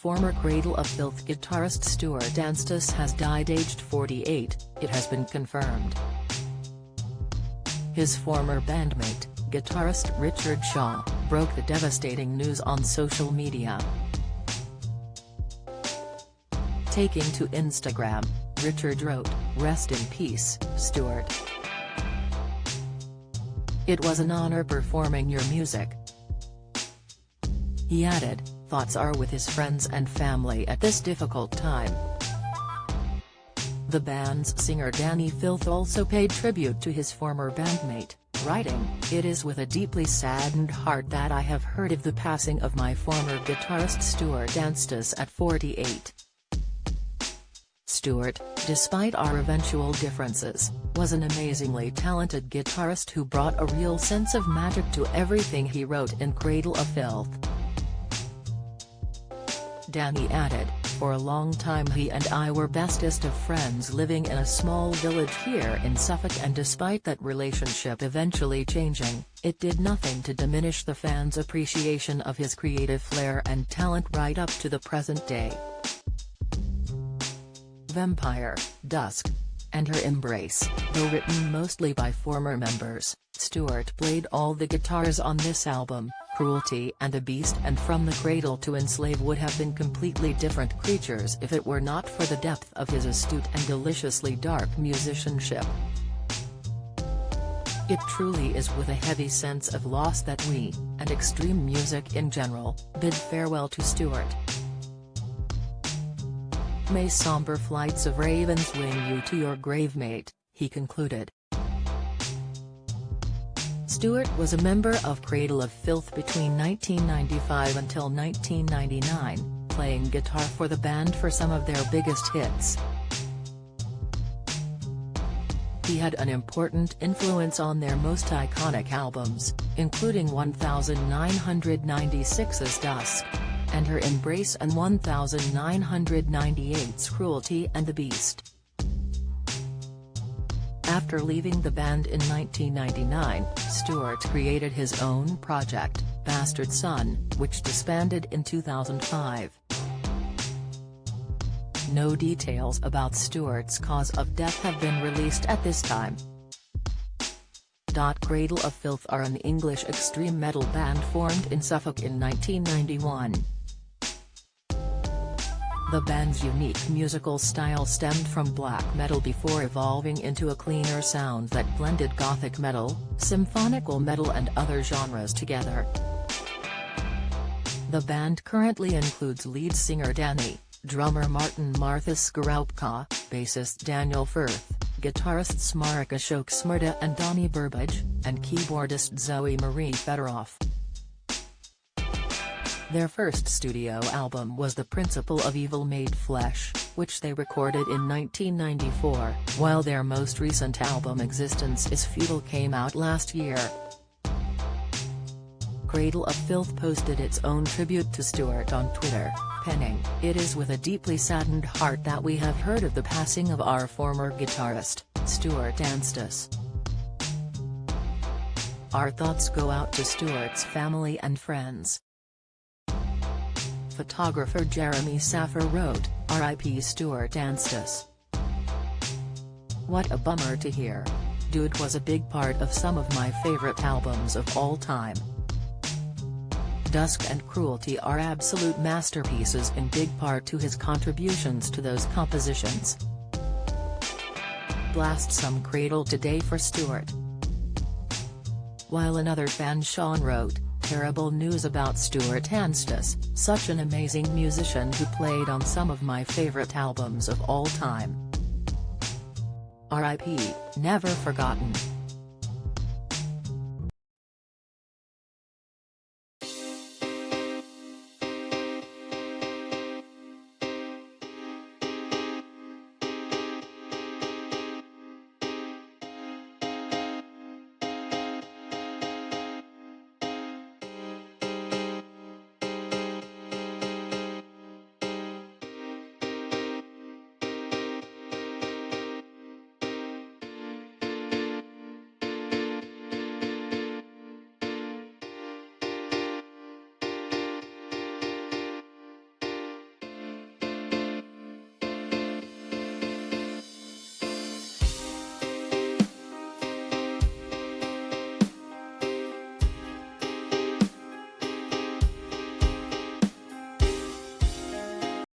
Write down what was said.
former Cradle of Filth guitarist Stuart Anstis has died aged 48, it has been confirmed. His former bandmate, guitarist Richard Shaw, broke the devastating news on social media. Taking to Instagram, Richard wrote, "Rest in peace, Stuart. It was an honor performing your music." He added, "Thoughts are with his friends and family at this difficult time." The band's singer Danny Filth also paid tribute to his former bandmate, writing, "It is with a deeply saddened heart that I have heard of the passing of my former guitarist Stuart Anstis at 48. Stuart, despite our eventual differences, was an amazingly talented guitarist who brought a real sense of magic to everything he wrote in Cradle of Filth." Danny added, "For a long time he and I were bestest of friends living in a small village here in Suffolk, and despite that relationship eventually changing, it did nothing to diminish the fans' appreciation of his creative flair and talent right up to the present day." Vampire, Dusk, and Her Embrace, though written mostly by former members, Stuart played all the guitars on this album. Cruelty and the Beast and From the Cradle to Enslave would have been completely different creatures if it were not for the depth of his astute and deliciously dark musicianship. It truly is with a heavy sense of loss that we, and extreme music in general, bid farewell to Stuart. "May somber flights of ravens wing you to your grave, mate," he concluded. Stuart was a member of Cradle of Filth between 1995 until 1999, playing guitar for the band for some of their biggest hits. He had an important influence on their most iconic albums, including 1996's Dusk, and Her Embrace, and 1998's Cruelty and the Beast. After leaving the band in 1999, Stuart created his own project, Bastard Son, which disbanded in 2005. No details about Stuart's cause of death have been released at this time. Cradle of Filth are an English extreme metal band formed in Suffolk in 1991. The band's unique musical style stemmed from black metal before evolving into a cleaner sound that blended gothic metal, symphonical metal and other genres together. The band currently includes lead singer Danny, drummer Martin Marthas Garoupka, bassist Daniel Firth, guitarists Marek Ashok Smrda and Donny Burbage, and keyboardist Zoe Marie Fedorov. Their first studio album was The Principle of Evil Made Flesh, which they recorded in 1994, while their most recent album Existence is Futile came out last year. Cradle of Filth posted its own tribute to Stuart on Twitter, penning, "It is with a deeply saddened heart that we have heard of the passing of our former guitarist, Stuart Anstis. Our thoughts go out to Stuart's family and friends." Photographer Jeremy Saffer wrote, "R.I.P. Stuart Anstis. What a bummer to hear. Dude was a big part of some of my favorite albums of all time. Dusk and Cruelty are absolute masterpieces, in big part to his contributions to those compositions. Blast some Cradle today for Stuart." While another fan Sean wrote, "Terrible news about Stuart Anstis, such an amazing musician who played on some of my favorite albums of all time. R.I.P., never forgotten."